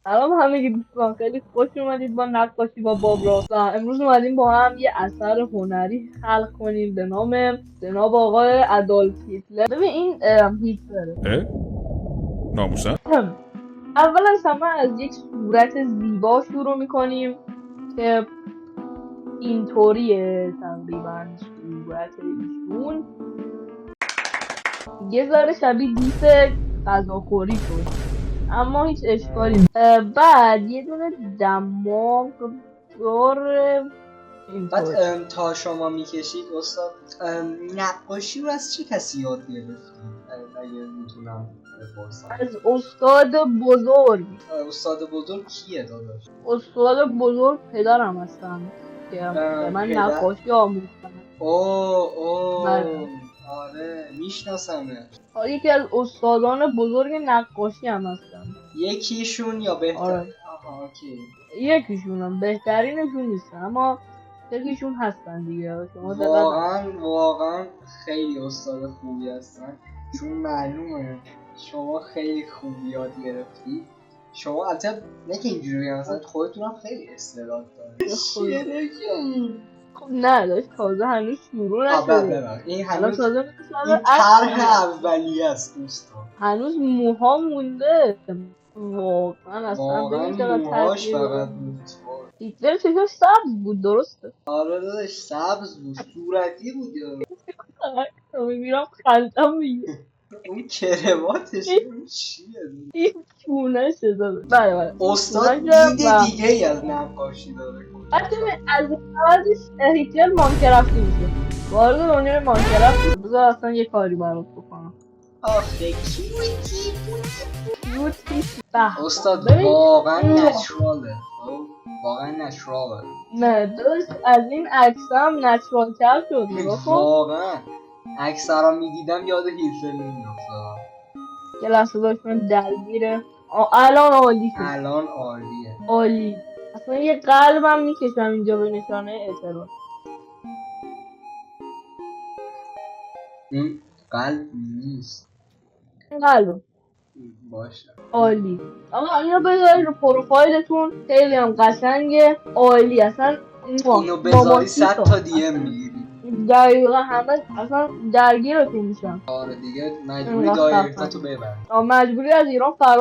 سلام همگی دوستان، خیلی خوش اومدید با نقاشی با بابرا. و امروز اومدیم با هم یه اثر هنری خلق کنیم به نام جناب آقای ادولف هیتلر. ببین این هیتلره. ناموسن؟ اول از همه از یک صورت زیبا شروع میکنیم که اینطوریه تقریبا صورت ایشون. یه ذره شبیه دیس غذاخوری شد اما هیچ اشکالی نیست. بعد یه دونه دماغ دار بعد اینطوری. تا شما میکشید استاد نقاشی رو از چه کسی یاد گرفتید؟ اگه میتونم بپرسم. از استاد بزرگ. استاد بزرگ کیه داداش؟ استاد بزرگ پدرم هستن که به من پدر؟ نقاشی آموختن. اوه آره میشناسمه. یکی از استادان بزرگ نقاشی هم هستن. یکیشون یا بهتر؟ آره. آها اوکی. یکیشونم بهترینشون نیستن اما یکیشون هستن دیگه. شما واقعا خیلی استاد خوبی هستن، چون معلومه شما خیلی خوب یاد گرفتید. شما البته نه که اینجوری مثلا خودتون هم خیلی استعداد دارید. خب نه داشت تازه هنوز شروع نشده. این الان هنوز تازه این طرح اولیه است دوستان. هنوز موها مونده. واقعا اصلا واقعا ببین چقدر موهاش تاثیر فقط داره. بود. هیتلر چشاش سبز بود درسته. آره داداش سبز بود، صورتی بود یا میبینم خندم میگه اون کرواتش اون چیه؟ این چونه شده. بله استاد چونشه دید و دیگه ای از نقاشی داره. حتی از بعدش هیتلر مانکرافتی میشه. وارد دنیای مانکرافت میشه. بذار اصلا یه کاری برات بکنم. آخه کیوتی استاد ببین واقعا نچراله، واقعا نچراله. نه داشت از این عکس هم نچرال تر شد. نگاه کن واقعا اکثرا میدیدم یاد هیتلر میافتادم. یه لحظه داشت من درگیره. الان عالی شد. الان عالیه. عالی. اصلا یه قلبم میکشم اینجا به نشانه اعتراض. این قلب نیست. قلب باشه عالی. آقا اینو بذاری رو پروفایلتون، خیلی هم قشنگه. عالی اصلا. اینو بذاری 100 تا دی ام میگیری. دقیقا همه اصلا درگیرتون میشن. آره دیگه مجبوری دایرکتاتو ببر. مجبوری از ایران فرار